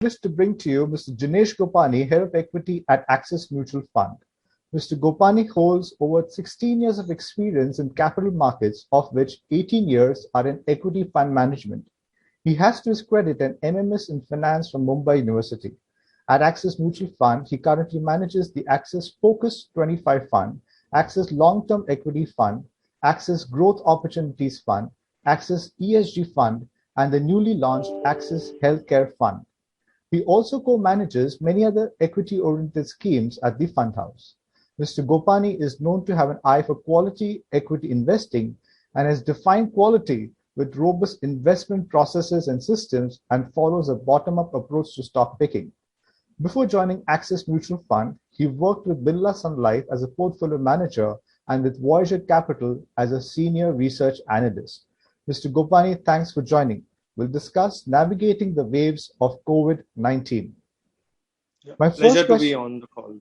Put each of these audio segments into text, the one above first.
Pleased to bring to you Mr. Jinesh Gopani, Head of Equity at Axis Mutual Fund. Mr. Gopani holds over 16 years of experience in capital markets, of which 18 years are in equity fund management. He has to his credit an MMS in finance from Mumbai University. At Axis Mutual Fund, he currently manages the Axis Focus 25 Fund, Axis Long-Term Equity Fund, Axis Growth Opportunities Fund, Axis ESG Fund, and the newly launched Axis Healthcare Fund. He also co-manages many other equity-oriented schemes at the fund house. Mr. Gopani is known to have an eye for quality equity investing and has defined quality with robust investment processes and systems and follows a bottom-up approach to stock picking. Before joining Axis Mutual Fund, he worked with Birla Sun Life as a portfolio manager and with Voyager Capital as a senior research analyst. Mr. Gopani, thanks for joining. We'll discuss navigating the waves of COVID-19. Yeah, My pleasure first to be question, on the call.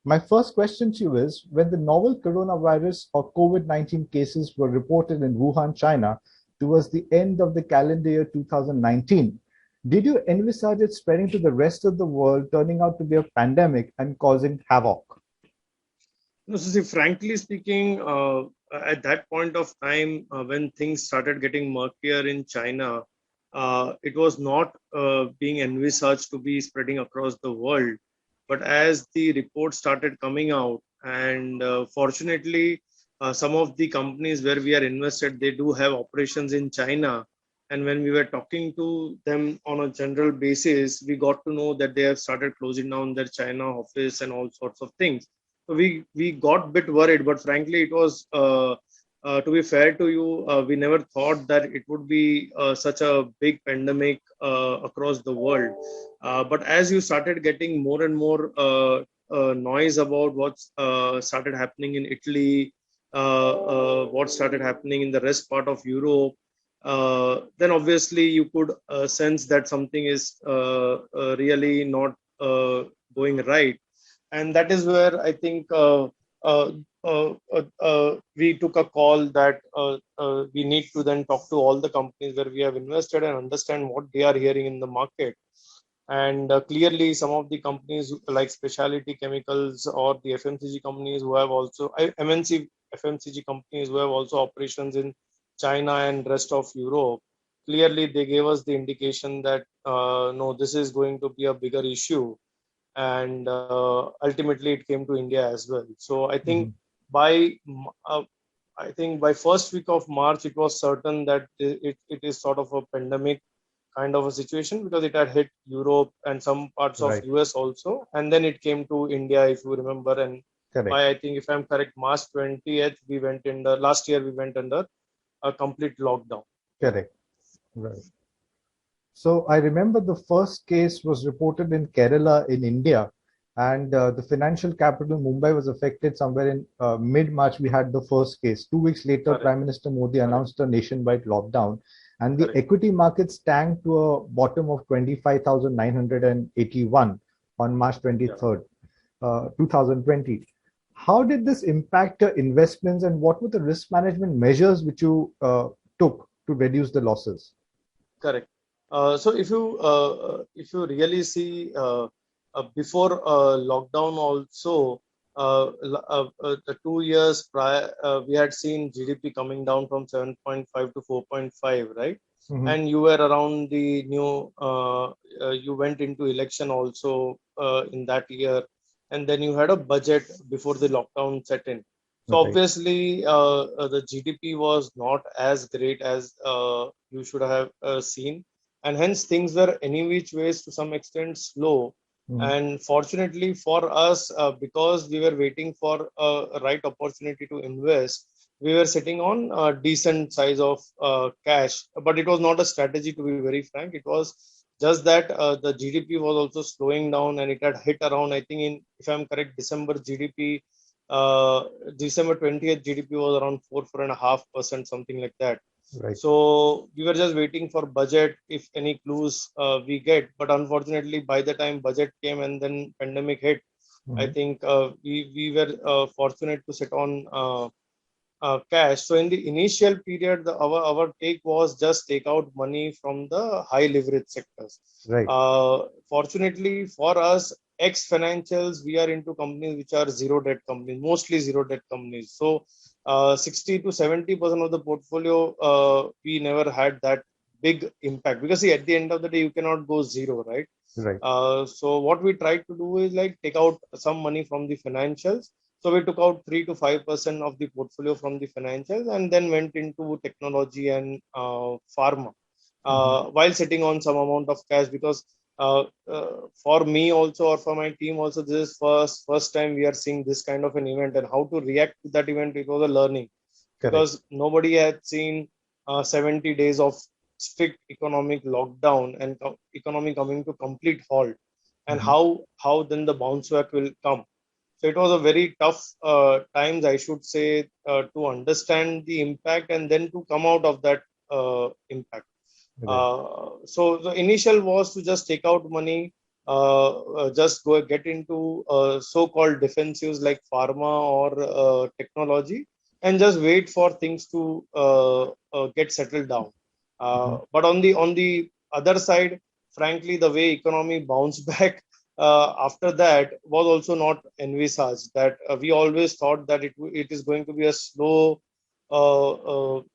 my first question to you is, when the novel coronavirus or COVID-19 cases were reported in Wuhan, China, towards the end of the calendar year 2019, did you envisage it spreading to the rest of the world, turning out to be a pandemic and causing havoc? No, so see, frankly speaking, at that point of time, when things started getting murkier in China, it was not being envisaged to be spreading across the world. But as the reports started coming out, and fortunately, some of the companies where we are invested, they do have operations in China. And when we were talking to them on a general basis, we got to know that they have started closing down their China office and all sorts of things. So we got a bit worried, but frankly, it was to be fair to you, we never thought that it would be such a big pandemic across the world. But as you started getting more and more noise about what's started happening in Italy, what started happening in the rest part of Europe, then obviously you could sense that something is really not going right. And that is where I think uh, we took a call that we need to then talk to all the companies where we have invested and understand what they are hearing in the market. And clearly, some of the companies like specialty chemicals or the FMCG companies who have also MNC FMCG companies who have also operations in China and rest of Europe, clearly they gave us the indication that no, this is going to be a bigger issue, and ultimately it came to India as well. So Mhm. by uh, I think by first week of March, it was certain that it is sort of a pandemic kind of a situation because it had hit Europe and some parts of Right, US also, and then it came to India, if you remember. And correct, by I think if I'm correct, March 20th, we went in the last year we went under a complete lockdown. Yeah, correct, right. So I remember the first case was reported in Kerala in India, and the financial capital Mumbai was affected somewhere in mid-March. We had the first case. 2 weeks later, correct, Prime Minister Modi correct, announced a nationwide lockdown, and the correct. equity markets tanked to a bottom of 25,981 on March Yeah. 23rd, 2020. How did this impact your investments, and what were the risk management measures which you took to reduce the losses? Correct. So if you really see before lockdown also, the 2 years prior, we had seen GDP coming down from 7.5 to 4.5, right? Mhm. And you were around the new, you went into election also in that year, and then you had a budget before the lockdown set in. So Right. obviously, the GDP was not as great as you should have seen, and hence things were any which ways to some extent slow. Mhm. And fortunately for us, because we were waiting for a right opportunity to invest, we were sitting on a decent size of cash. But it was not a strategy, to be very frank. It was just that the GDP was also slowing down, and it had hit around, I think, in if I'm correct, December GDP December 20th GDP was around 4.5%, something like that. Right. So we were just waiting for budget if any clues we get. But unfortunately, by the time budget came and then pandemic hit, I Mhm. think we were fortunate to sit on cash. So in the initial period, our take was just take out money from the high leverage sectors. Right. Fortunately for us, ex financials, we are into companies which are zero debt companies, mostly zero debt companies. So 60 to 70% of the portfolio, we never had that big impact, because see, at the end of the day, you cannot go zero, right? Right. So what we tried to do is like take out some money from the financials. So we took out 3 to 5% of the portfolio from the financials, and then went into technology and pharma, Mhm. while sitting on some amount of cash, because for me also, or for my team also, this is first time we are seeing this kind of an event, and how to react to that event. It was a learning, Correct. because nobody had seen 70 days of strict economic lockdown and economy coming to complete halt, and Mhm. how then the bounce back will come. So it was a very tough times, I should say, to understand the impact and then to come out of that impact. Right. So the initial was to just take out money, just go get into so-called defensives like pharma or technology, and just wait for things to get settled down. Mhm. But on the other side, frankly, the way economy bounced back after that was also not envisaged. That we always thought that it is going to be a slow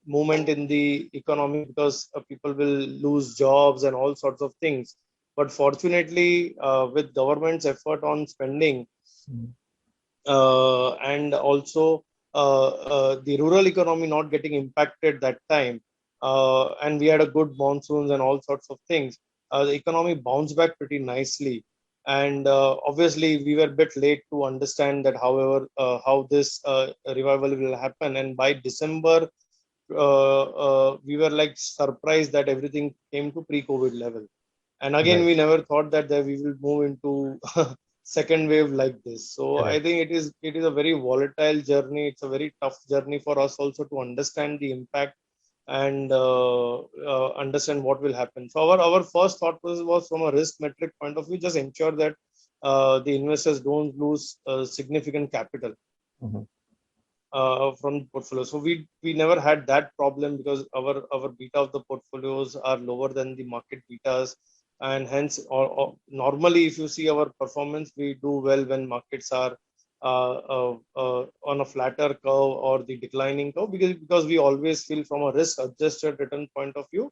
movement in the economy, because people will lose jobs and all sorts of things. But fortunately, with government's effort on spending, Mhm. and also the rural economy not getting impacted that time, and we had a good monsoons and all sorts of things, the economy bounced back pretty nicely. And obviously, we were a bit late to understand that, however, how this revival will happen. And by December, we were like surprised that everything came to pre-COVID level. And again, Right. we never thought that we will move into second wave like this. So I Correct. think it is a very volatile journey. It's a very tough journey for us also to understand the impact, and understand what will happen. So our first thought process was, from a risk metric point of view, just ensure that the investors don't lose significant capital Mhm. from the portfolio. So we never had that problem, because our beta of the portfolios are lower than the market betas, and hence, or normally, if you see our performance, we do well when markets are on a flatter curve or the declining curve, because we always feel, from a risk adjusted return point of view,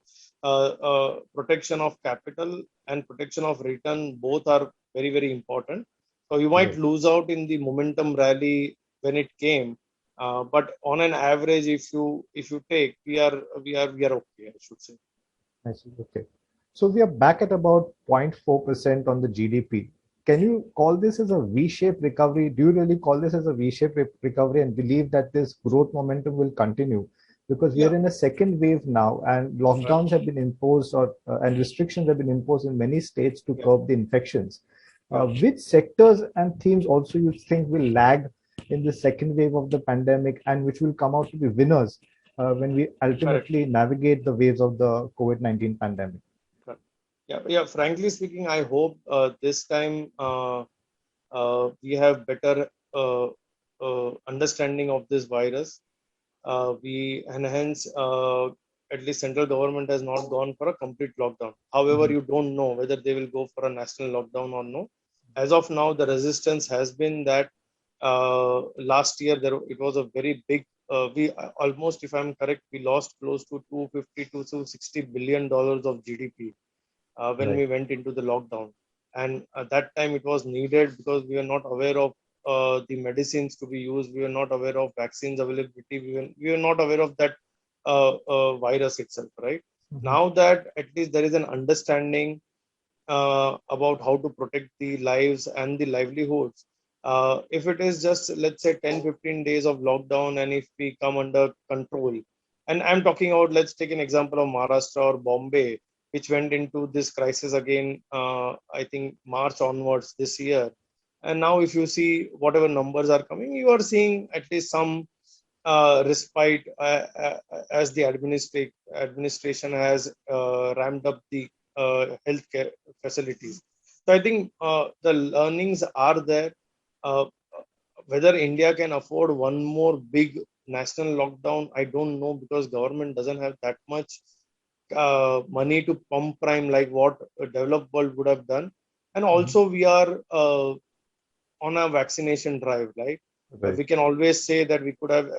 protection of capital and protection of return, both are very important. So you might Right. lose out in the momentum rally when it came, but on an average, if you take, we are okay, I should say. I see. Okay. So we are back at about 0.4% on the GDP. Can you call this as a V-shaped recovery? Do you really call this as a V-shaped recovery and believe that this growth momentum will continue? Because we Yeah, are in a second wave now, and lockdowns have been imposed, and restrictions have been imposed in many states to yeah, curb the infections. yeah. Which sectors and themes also you think will lag in the second wave of the pandemic, and which will come out to be winners when we Correct. ultimately navigate the waves of the COVID-19 pandemic? Correct. Yeah, yeah. Frankly speaking, I hope this time we have better understanding of this virus. We and hence, at least central government has not gone for a complete lockdown. However, Mhm. you don't know whether they will go for a national lockdown or no. As of now, the resistance has been that last year there it was a very big. We almost, if I'm correct, we lost close to 250 to $260 billion of GDP when Right. we went into the lockdown. And at that time, it was needed, because we were not aware of the medicines to be used. We were not aware of vaccines availability. We were not aware of that virus itself, right? Mhm. Now that at least there is an understanding about how to protect the lives and the livelihoods. If it is just, let's say, 10-15 days of lockdown, and if we come under control, and I'm talking about, let's take an example of Maharashtra or Bombay, which went into this crisis again, I think March onwards this year. And now, if you see whatever numbers are coming, you are seeing at least some respite, as the administration has ramped up the healthcare facilities. So I think the learnings are there. Uh, Whether India can afford one more big national lockdown, I don't know, because government doesn't have that much money to pump prime like what a developed world would have done. And Mhm. also we are on a vaccination drive, right? Right. We can always say that we could have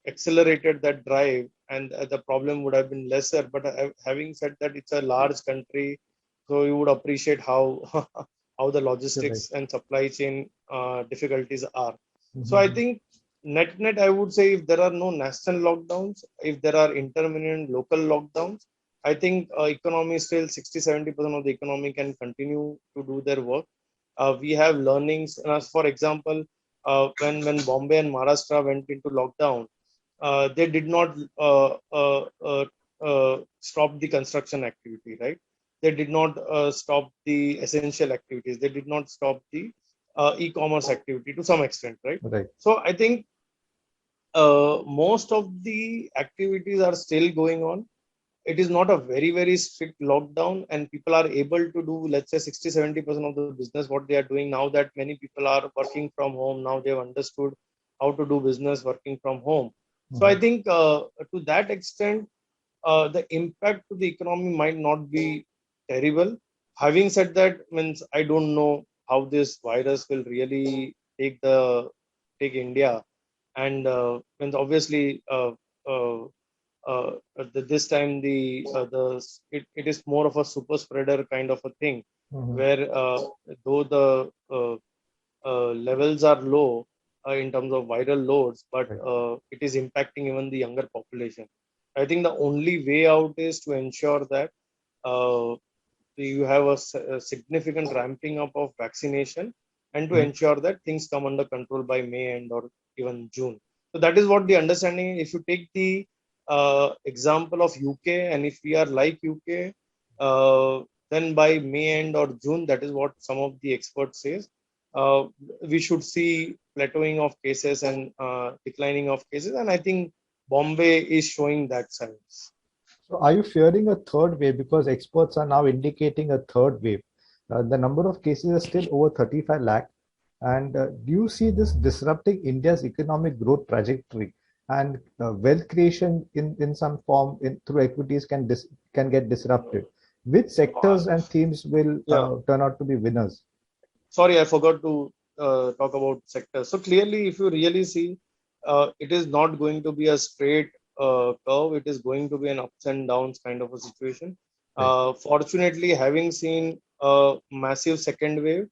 accelerated that drive, and the problem would have been lesser. But having said that, it's a large country, so you would appreciate how how the Correct. logistics and supply chain difficulties are. So I Mhm. think net, I would say if there are no national lockdowns, if there are intermittent local lockdowns, I think economy still 60-70% of the economy can continue to do their work. We have learnings. As for example, when Bombay and Maharashtra went into lockdown, they did not stop the construction activity, right? They did not stop the essential activities. They did not stop the e-commerce activity to some extent, right? Right. So I think most of the activities are still going on. It is not a very strict lockdown, and people are able to do, let's say, 60-70% of the business what they are doing now, that many people are working from home. Now they've understood how to do business working from home. So I Mhm. think to that extent, the impact to the economy might not be terrible. Having said that, means I don't know how this virus will really take India. And means obviously uh, this time it is more of a super spreader kind of a thing, Mhm. where though the levels are low in terms of viral loads, but Right. it is impacting even the younger population. I think the only way out is to ensure that uh, you have a significant ramping up of vaccination, and to Mhm. ensure that things come under control by May end or even June. So that is what the understanding is. If you take the example of UK, and if we are like UK, uh, then by May end or June, that is what some of the experts says, uh, we should see plateauing of cases and declining of cases. And I think Bombay is showing that signs. So are you fearing a third wave? Because experts are now indicating a third wave. The number of cases is still over 35 lakh. And do you see this disrupting India's economic growth trajectory? And wealth creation in some form through equities can get disrupted. Which sectors and themes will Yeah. turn out to be winners? Sorry, I forgot to talk about sectors. So clearly, if you really see, it is not going to be a straight curve. It is going to be an ups and downs kind of a situation. Right. Fortunately, having seen a massive second wave,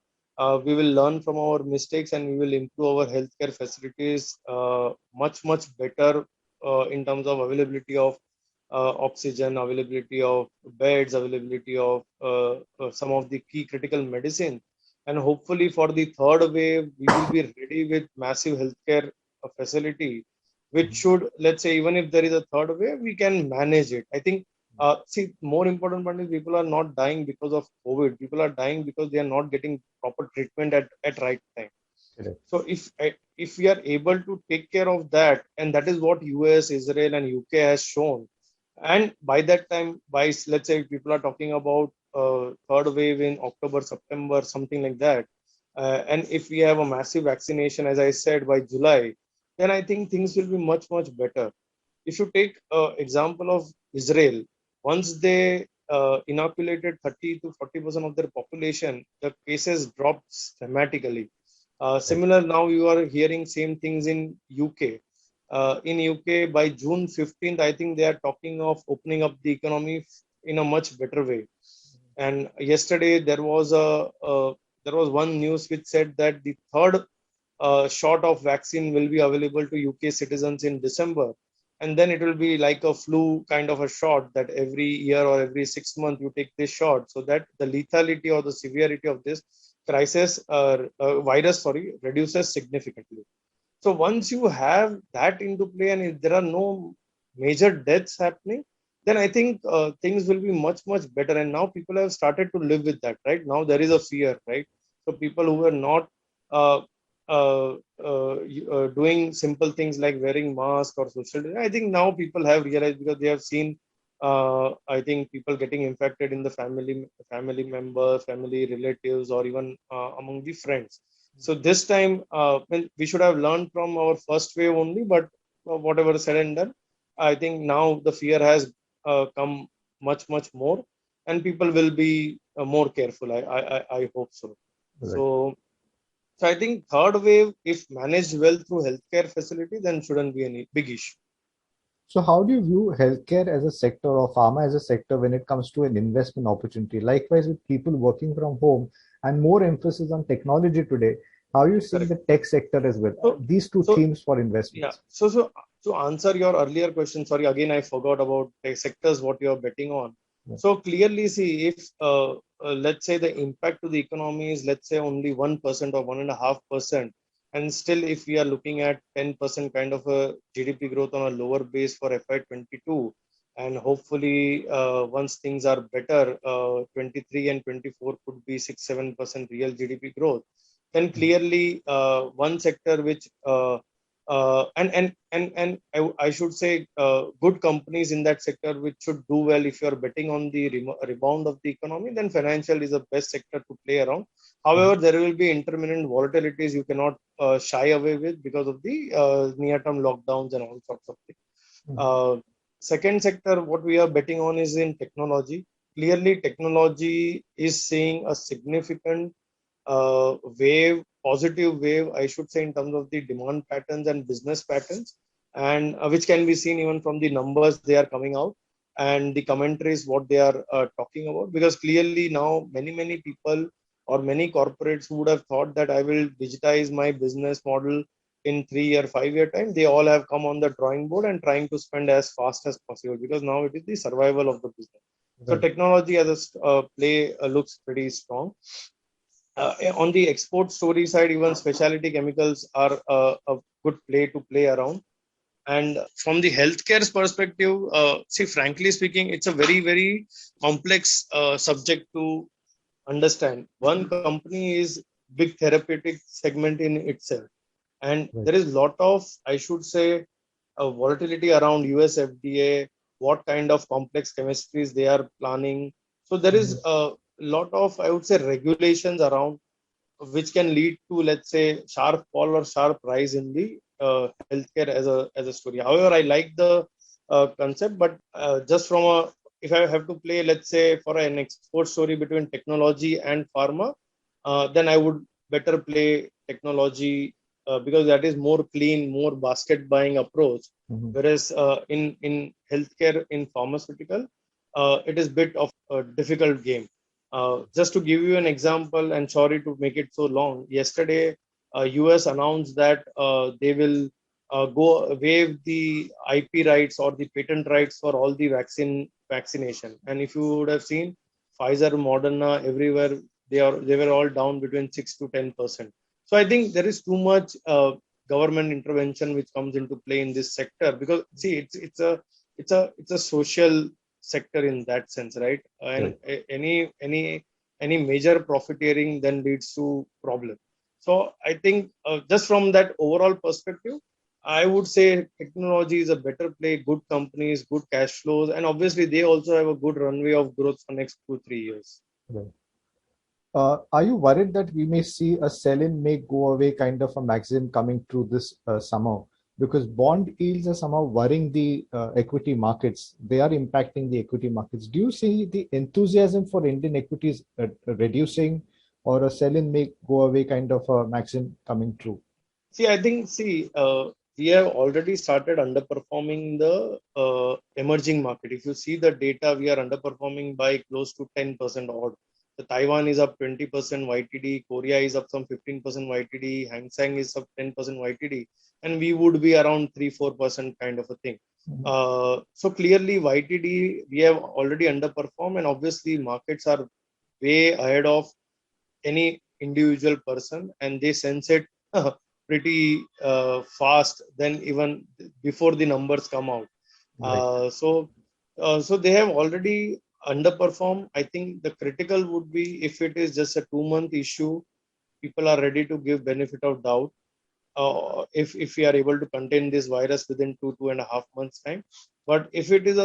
we will learn from our mistakes, and we will improve our healthcare facilities much better in terms of availability of oxygen, availability of beds, availability of some of the key critical medicine. And hopefully for the third wave, we will be ready with massive healthcare facility, which Mhm. should, let's say, even if there is a third wave, we can manage it. I think, see, more important part is people are not dying because of COVID. People are dying because they are not getting proper treatment at right time. Correct. So if we are able to take care of that, and that is what US, Israel, and UK has shown, and by that time, by let's say people are talking about third wave in October, September, something like that, and if we have a massive vaccination, as I said, by July, then I think things will be much better. If you take example of Israel, once they inoculated 30 to 40% of their population, the cases dropped dramatically. Right. Similar, now you are hearing same things in UK. In UK, by June 15th, I think they are talking of opening up the economy in a much better way. And yesterday there was one news which said that the third shot of vaccine will be available to UK citizens in December, and then it will be like a flu kind of a shot, that every year or every 6 months you take this shot, so that the lethality or the severity of this crisis virus, sorry, reduces significantly. So once you have that into play, and if there are no major deaths happening, then I think things will be much better. And now people have started to live with that. Right now there is a fear, right? So people who were not uh, doing simple things like wearing mask or I think now people have realized, because they have seen. I think people getting infected in the family members, family relatives, or even among the friends. So this time, when we should have learned from our first wave only, but whatever said and done, I think now the fear has come much more, and people will be more careful. I hope so. Right. So I think third wave, if managed well through healthcare facility, then shouldn't be any big issue. So how do you view healthcare as a sector or pharma as a sector when it comes to an investment opportunity? Likewise, with people working from home and more emphasis on technology today, how are you seeing Correct. the tech sector as well? So, These two so themes for yeah. investments. So to answer your earlier question, sorry, again I forgot about the sectors what you are betting on. Yeah. So clearly, see if let's say the impact to the economy is let's say only 1% or 1.5%, and still if we are looking at 10% kind of a GDP growth on a lower base for FY22, and hopefully once things are better, 23 and 24 could be 6-7% real GDP growth. Then clearly one sector which I should say good companies in that sector which should do well. If you are betting on the rebound of the economy, then financial is the best sector to play around. However, there will be intermittent volatilities you cannot shy away with because of the near-term lockdowns and all sorts of things. Mhm. Second sector, what we are betting on is in technology. Clearly, technology is seeing a significant wave, positive wave, I should say, in terms of the demand patterns and business patterns, and which can be seen even from the numbers they are coming out and the commentaries what they are talking about. Because clearly now many people or many corporates who would have thought that I will digitize my business model in 3 year, 5 year time, they all have come on the drawing board and trying to spend as fast as possible because now it is the survival of the business. So Right. technology as a play looks pretty strong. On the export story side, even specialty chemicals are a good play to play around. And from the healthcare's perspective, see, frankly speaking, it's a very complex subject to understand. One company is big therapeutic segment in itself, and Right. there is lot of, I should say, volatility around US FDA, what kind of complex chemistries they are planning. So there is Mhm. a lot of, I would say, regulations around which can lead to, let's say, sharp fall or sharp rise in the healthcare as a story. However, I like the concept, but just from a, if I have to play, let's say, for an export story between technology and pharma, then I would better play technology because that is more clean, more basket buying approach. Mhm. Whereas in healthcare, in pharmaceutical, it is bit of a difficult game. Just to give you an example, and sorry to make it so long, yesterday US announced that they will go waive the IP rights or the patent rights for all the vaccination. And if you would have seen, Pfizer, Moderna, everywhere they were all down between 6 to 10%. So I think there is too much government intervention which comes into play in this sector because see, it's a social sector in that sense, right? And Right. any major profiteering then leads to problem. So I think just from that overall perspective, I would say technology is a better play, good companies, good cash flows, and obviously they also have a good runway of growth for next 2-3 years. Right. Are you worried that we may see a sell-in may go away kind of a maxim coming through this summer? Because bond yields are somehow worrying the equity markets. They are impacting the equity markets. Do you see the enthusiasm for Indian equities reducing, or a sell-in may go away kind of a maxim coming true? See, I think, we have already started underperforming the emerging market. If you see the data, we are underperforming by close to 10% odd. The Taiwan is up 20% YTD, Korea is up some 15% YTD, Hang Seng is up 10% YTD, and we would be around 3-4% kind of a thing. Mhm. So clearly, YTD we have already underperformed, and obviously markets are way ahead of any individual person, and they sense it pretty fast than even before the numbers come out. Right. So they have already underperformed. I think the critical would be if it is just a 2 month issue, people are ready to give benefit of doubt. If we are able to contain this virus within 2.5 months time, but if it is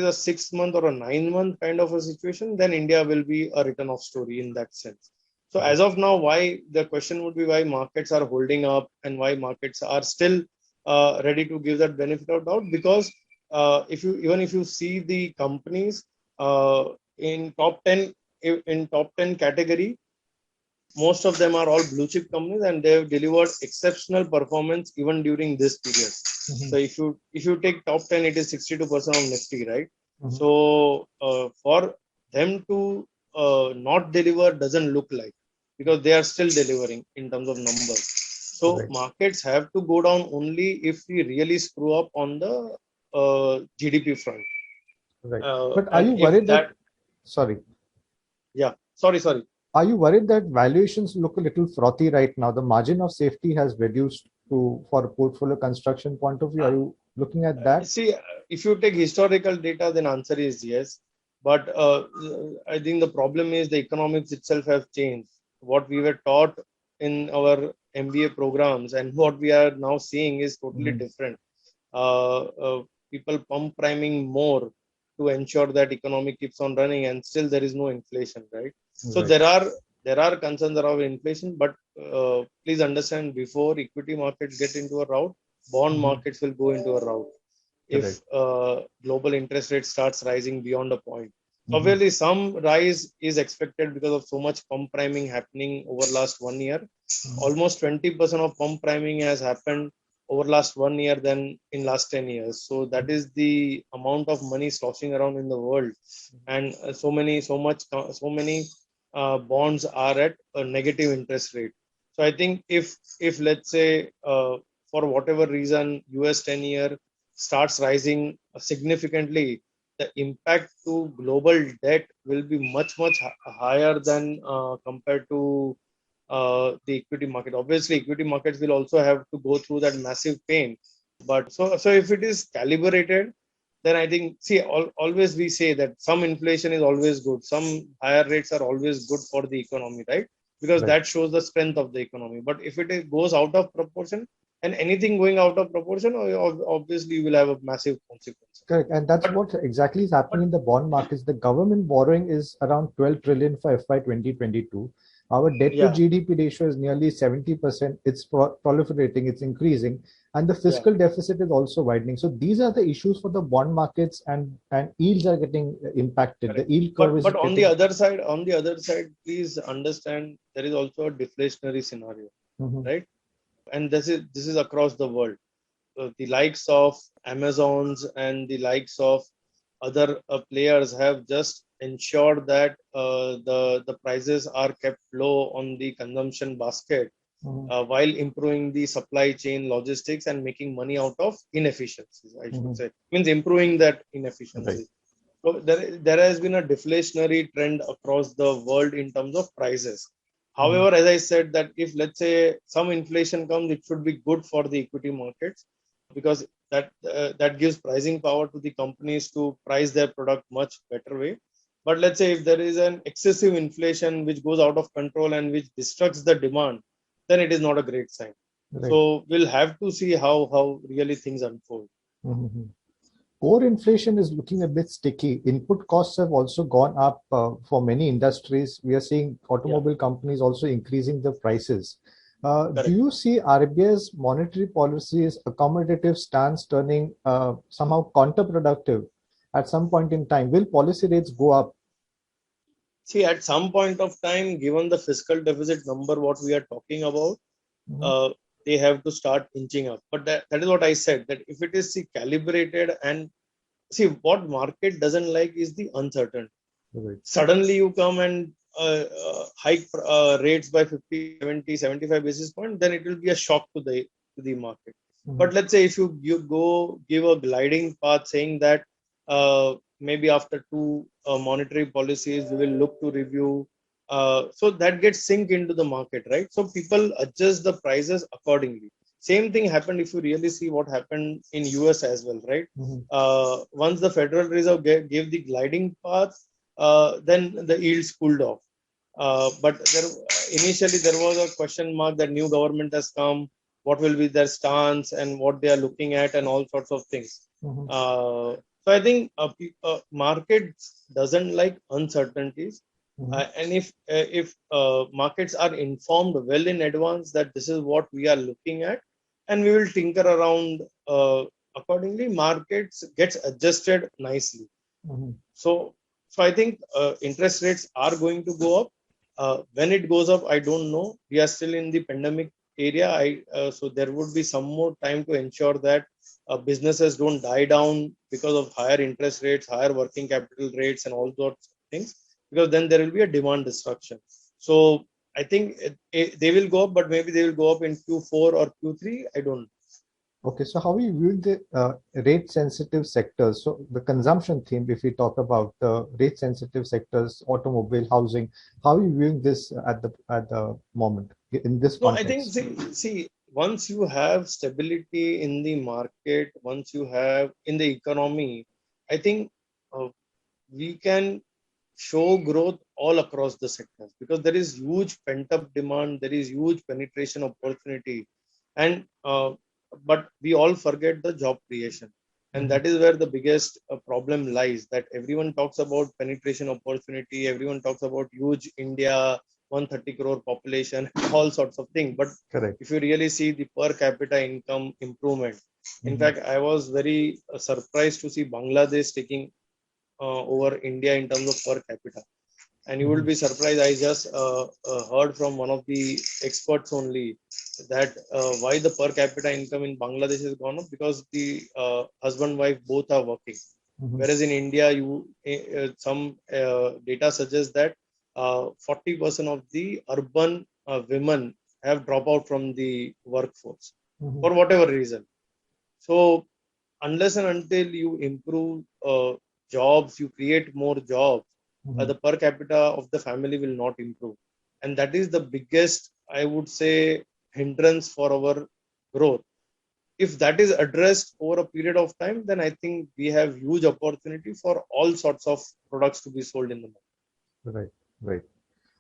a 6 month or a 9 month kind of a situation, then India will be a written off story in that sense. So as of now, why the question would be why markets are holding up and why markets are still ready to give that benefit of doubt, because if you see the companies in top 10 in top 10 category, most of them are all blue chip companies and they have delivered exceptional performance even during this period. So if you take top 10, it is 62% of Nifty, right? So for them to not deliver doesn't look like, because they are still delivering in terms of numbers. So markets have to go down only if we really screw up on the GDP front. Right. But are you worried that, sorry. Yeah, sorry. Are you worried that valuations look a little frothy right now? The margin of safety has reduced for a portfolio construction point of view. Are you looking at that? See, if you take historical data, then answer is yes. But I think the problem is the economics itself have changed. What we were taught in our MBA programs and what we are now seeing is totally different. People pump priming more to ensure that economy keeps on running, and still there is no inflation, right? So there are concerns around inflation, but please understand, before equity markets get into a rout, bond markets will go into a rout if global interest rate starts rising beyond a point. Obviously, some rise is expected because of so much pump priming happening over last 1 year. Almost 20% of pump priming has happened over last 1 year than in last 10 years. So that is the amount of money sloshing around in the world, and so many bonds are at a negative interest rate. So I think if let's say for whatever reason US 10-year starts rising significantly, the impact to global debt will be much higher than compared to the equity market. Obviously, equity markets will also have to go through that massive pain. But so if it is calibrated, then I think, always we say that some inflation is always good. Some higher rates are always good for the economy, right? Because that shows the strength of the economy. But if goes out of proportion, and anything going out of proportion, obviously you will have a massive consequence. Correct. And that's what exactly is happening in the bond markets. The government borrowing is around 12 trillion for FY 2022. Our debt to GDP ratio is nearly 70%. It's proliferating, it's increasing, and the fiscal deficit is also widening. So these are the issues for the bond markets, and yields are getting impacted. Correct. The yield curve but on the other side, please understand there is also a deflationary scenario, right? And this is across the world. The likes of Amazons and the likes of other players have just ensured that the prices are kept low on the consumption basket, while improving the supply chain logistics and making money out of inefficiencies, I should say. Means improving that inefficiency. So there has been a deflationary trend across the world in terms of prices. However, as I said, that if let's say some inflation comes, it should be good for the equity markets, because that gives pricing power to the companies to price their product much better way. But let's say if there is an excessive inflation which goes out of control and which destructs the demand, then it is not a great sign. So we'll have to see how really things unfold. Core inflation is looking a bit sticky. Input costs have also gone up for many industries. We are seeing automobile companies also increasing the prices. Do you see RBI's monetary policies accommodative stance turning somehow counterproductive at some point in time? Will policy rates go up? See, at some point of time, given the fiscal deficit number, what we are talking about, they have to start inching up. But that is what I said, that if it is calibrated, and what market doesn't like is the uncertainty. Suddenly you come and hike rates by 50, 70, 75 basis points, then it will be a shock to the market. But let's say if you go give a gliding path saying that maybe after two monetary policies, we will look to review. So that gets synced into the market, right? So people adjust the prices accordingly. Same thing happened if you really see what happened in US as well, right? Once the Federal Reserve gave the gliding path, then the yields cooled off. But initially there was a question mark that new government has come, what will be their stance and what they are looking at and all sorts of things. So I think market doesn't like uncertainties. And if markets are informed well in advance that this is what we are looking at, and we will tinker around accordingly, markets gets adjusted nicely. Mhm. So, so I think interest rates are going to go up. When it goes up, I don't know. We are still in the pandemic area. So there would be some more time to ensure that businesses don't die down because of higher interest rates, higher working capital rates, and all sorts of things. Because then there will be a demand destruction. So I think they will go up, but maybe they will go up in Q4 or Q3. I don't know. Okay, so how are you viewing the rate sensitive sectors? So the consumption theme, if we talk about the rate sensitive sectors, automobile, housing, how are you viewing this at the moment in this No, I think context? once you have stability in the market, once you have in the economy, I think uh, we can show growth all across the sectors because there is huge pent up demand, there is huge penetration opportunity, and but we all forget the job creation, and Mhm. that is where the biggest problem lies. That everyone talks about penetration opportunity, everyone talks about huge India, 130 crore population, all sorts of things, but Correct. if you really see the per capita income improvement, in Mhm. fact, I was very surprised to see Bangladesh taking over India in terms of per capita. And you will Mhm. be surprised. I just heard from one of the experts only that why the per capita income in Bangladesh has gone up because the husband wife both are working. Mhm. Whereas in India, some data suggests that 40% of the urban women have dropped out from the workforce Mhm. for whatever reason. So unless and until you improve jobs, you create more jobs, Mhm. the per capita of the family will not improve. And that is the biggest, I would say, hindrance for our growth. If that is addressed over a period of time, then I think we have huge opportunity for all sorts of products to be sold in the market. Right. Right.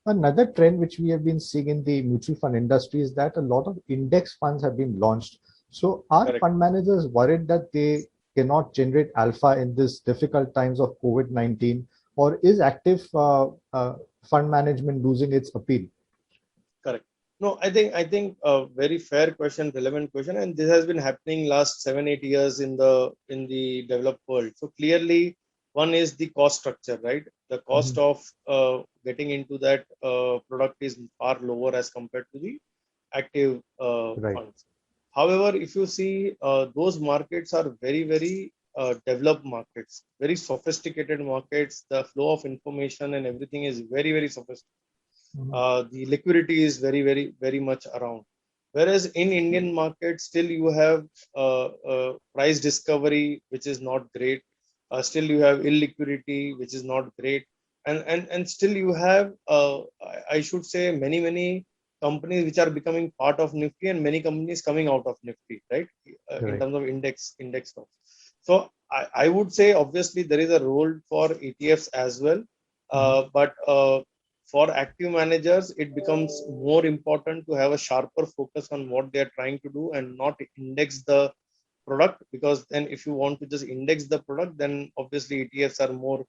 Another trend which we have been seeing in the mutual fund industry is that a lot of index funds have been launched. So are Correct. fund managers worried that they cannot generate alpha in this difficult times of COVID-19, or is active fund management losing its appeal? Correct. No, I think a very fair question, relevant question, and this has been happening last 7 8 years in the developed world. So clearly, one is the cost structure, right? The cost Mhm. of getting into that product is far lower as compared to the active Right. funds. However, if you see, those markets are very developed markets, very sophisticated markets. The flow of information and everything is very sophisticated. Mhm. The liquidity is very much around. Whereas in Indian market, still you have price discovery, which is not great. Still you have illiquidity, which is not great, and still you have I should say many companies which are becoming part of Nifty and many companies coming out of Nifty, right? In Right. terms of index stocks. So I would say obviously there is a role for ETFs as well, Mhm. but for active managers, it becomes more important to have a sharper focus on what they are trying to do and not index the product. Because then, if you want to just index the product, then obviously ETFs are more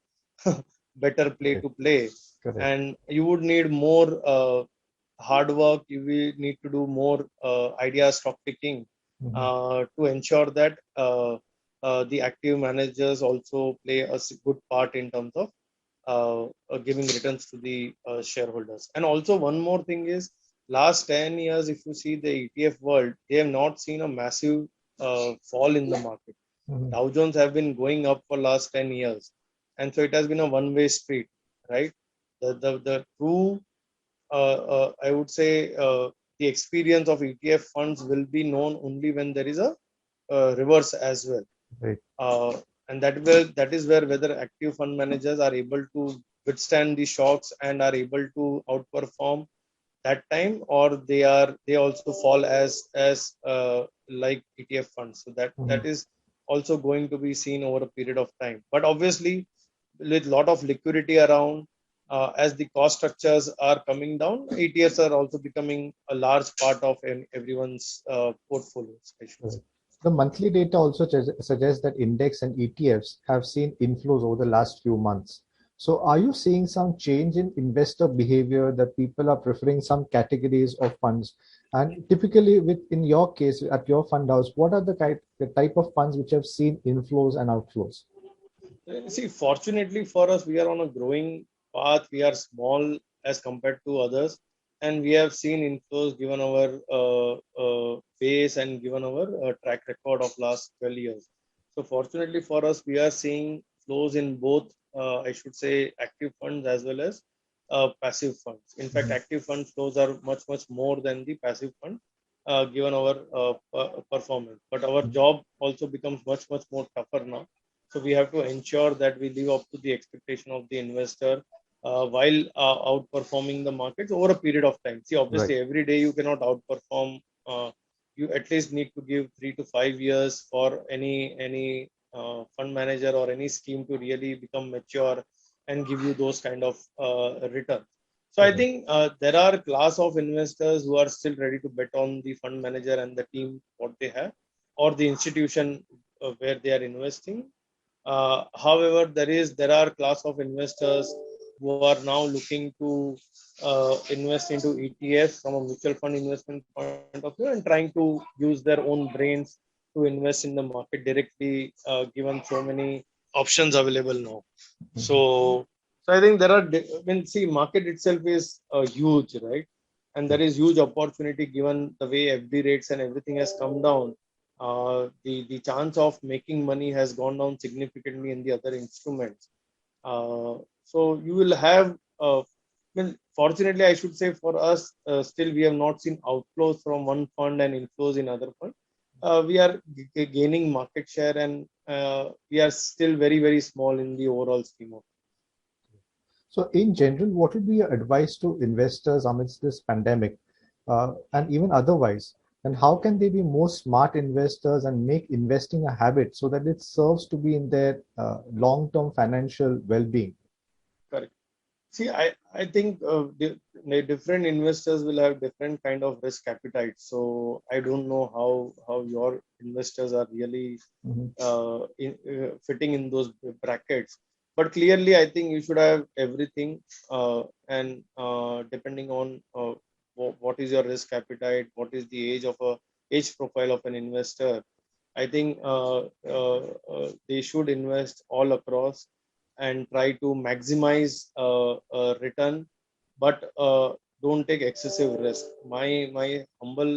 better play Correct. to play, Correct. and you would need more hard work. You will need to do more idea stock picking Mhm. to ensure that the active managers also play a good part in terms of giving returns to the shareholders. And also one more thing is last 10 years, if you see the ETF world, they have not seen a massive fall in the market. Mhm. Dow Jones have been going up for last 10 years. And so it has been a one-way street, right? The true, I would say, the experience of ETF funds will be known only when there is a reverse as well. Right. uh, and that is where whether active fund managers are able to withstand the shocks and are able to outperform that time, or they also fall as like ETF funds. So that Mhm. is also going to be seen over a period of time. But obviously, with lot of liquidity around, as the cost structures are coming down, ETFs are also becoming a large part of everyone's portfolios, I should say. Right. The monthly data also suggests that index and ETFs have seen inflows over the last few months. So are you seeing some change in investor behavior that people are preferring some categories of funds? And typically in your case, at your fund house, what are the type of funds which have seen inflows and outflows? See, fortunately for us, we are on a growing path. We are small as compared to others, and we have seen inflows given our base and given our track record of last 12 years. So, fortunately for us, we are seeing flows in both, I should say, active funds as well as passive funds. In fact, Mhm. active fund flows are much more than the passive fund, given our performance. But our job also becomes much more tougher now, so we have to ensure that we live up to the expectation of the investor while outperforming the markets over a period of time. See, Right. obviously, every day you cannot outperform. You at least need to give 3 to 5 years for any fund manager or any scheme to really become mature and give you those kind of returns. So I Correct. think there are class of investors who are still ready to bet on the fund manager and the team what they have, or the institution where they are investing. However, there are class of investors who are now looking to invest into ETFs from a mutual fund investment point of view, and trying to use their own brains to invest in the market directly, given so many options available now. Mhm. So I think there are. I mean, see, market itself is huge, right? And there is huge opportunity given the way FD rates and everything has come down. The chance of making money has gone down significantly in the other instruments. So you will have. I mean, fortunately, I should say for us, still we have not seen outflows from one fund and inflows in other fund. We are gaining market share, and we are still very small in the overall scheme of. So in general, what would be your advice to investors amidst this pandemic, and even otherwise? And how can they be more smart investors and make investing a habit so that it serves to be in their long-term financial well-being? Correct. See, I think the different investors will have different kind of risk appetite. So I don't know how your investors are really Mhm. fitting in those brackets. But clearly, I think you should have everything, and depending on what is your risk appetite, what is the age profile of an investor. I think they should invest all across and try to maximize return, but don't take excessive risk. My humble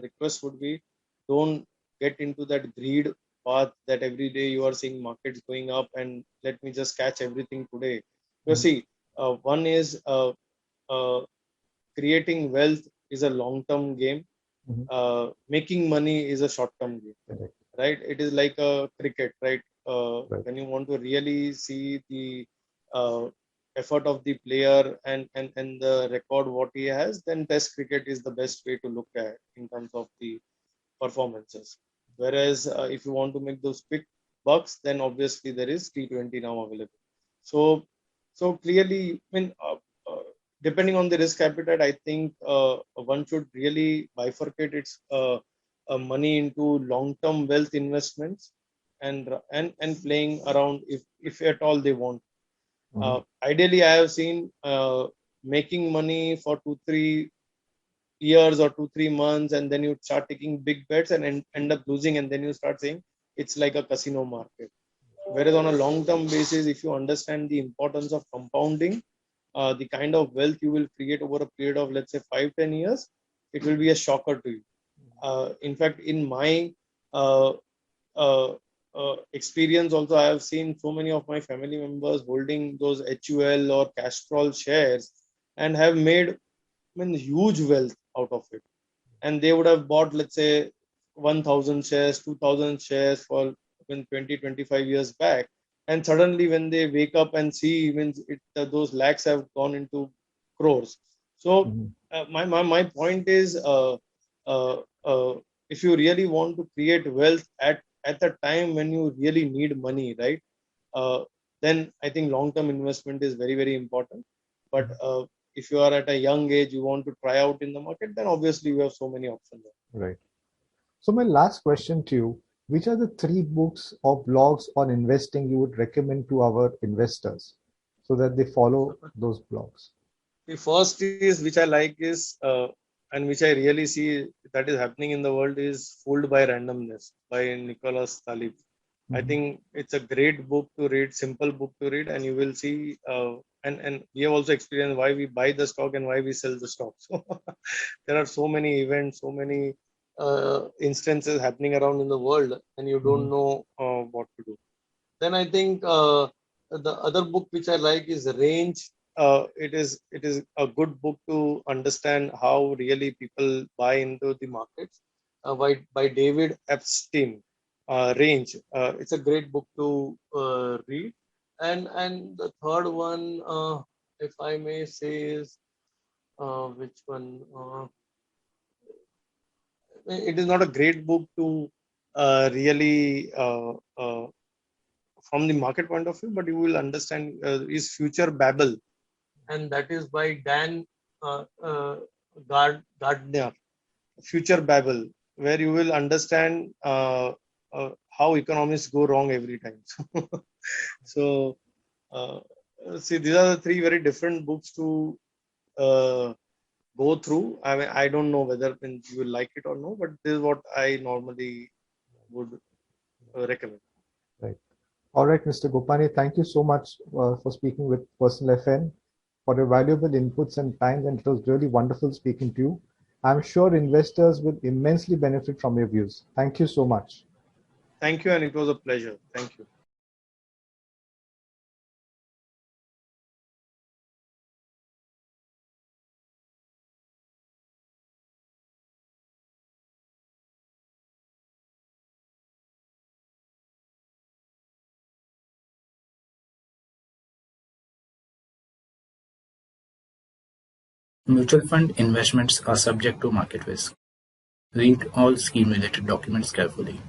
request would be, don't get into that greed path that every day you are seeing markets going up and let me just catch everything today. You Mhm. see, one is creating wealth is a long term game. Mhm. Making money is a short term game, Correct. right? It is like a cricket, right? Right. When you want to really see the uh, effort of the player and the record what he has, then Test cricket is the best way to look at in terms of the performances. Whereas if you want to make those quick bucks, then obviously there is T20 now available. So, so clearly, I mean, depending on the risk appetite, I think one should really bifurcate its money into long-term wealth investments and playing around if at all they want. Mhm. Ideally, I have seen making money for 2 3 years or 2 3 months, and then you start taking big bets and end up losing, and then you start saying it's like a casino market. Whereas on a long term basis, if you understand the importance of compounding, the kind of wealth you will create over a period of, let's say, 5 10 years, it will be a shocker to you. In fact, in my uh, uh, experience also, I have seen so many of my family members holding those HUL or Castrol shares and have made, I mean, huge wealth out of it. And they would have bought, let's say, 1000 shares, 2000 shares for when 20 25 years back. And suddenly, when they wake up and see, even those lakhs have gone into crores. So, Mhm. my point is, uh, uh, if you really want to create wealth at the time when you really need money, right? Uh, then I think long term investment is very important. But if you are at a young age, you want to try out in the market, then obviously you have so many options. Right. So my last question to you, which are the three books or blogs on investing you would recommend to our investors? so that they follow those blogs? The first is which I like is and which I really see that is happening in the world is Fooled by Randomness by Nicholas Taleb. I think it's a great book to read, simple book to read, and you will see. And we have also experienced why we buy the stock and why we sell the stock. So there are so many events, so many instances happening around in the world, and you don't know what to do. Then I think the other book which I like is Range. It is a good book to understand how really people buy into the markets. By David Epstein. Range. It's a great book to read. And the third one, if I may say, is which one? It is not a great book to really from the market point of view, but you will understand is Future Babel, and that is by Dan Gardner. Future Babel, where you will understand how economists go wrong every time. So, see, these are the three very different books to go through. I mean, I don't know whether you will like it or no, but this is what I normally would recommend. Right. All right, Mr. Gopani, thank you so much for speaking with Personal FN, for your valuable inputs and time, and it was really wonderful speaking to you. I'm sure investors will immensely benefit from your views. Thank you so much. Thank you, and it was a pleasure. Thank you. Mutual fund investments are subject to market risk. Read all scheme-related documents carefully.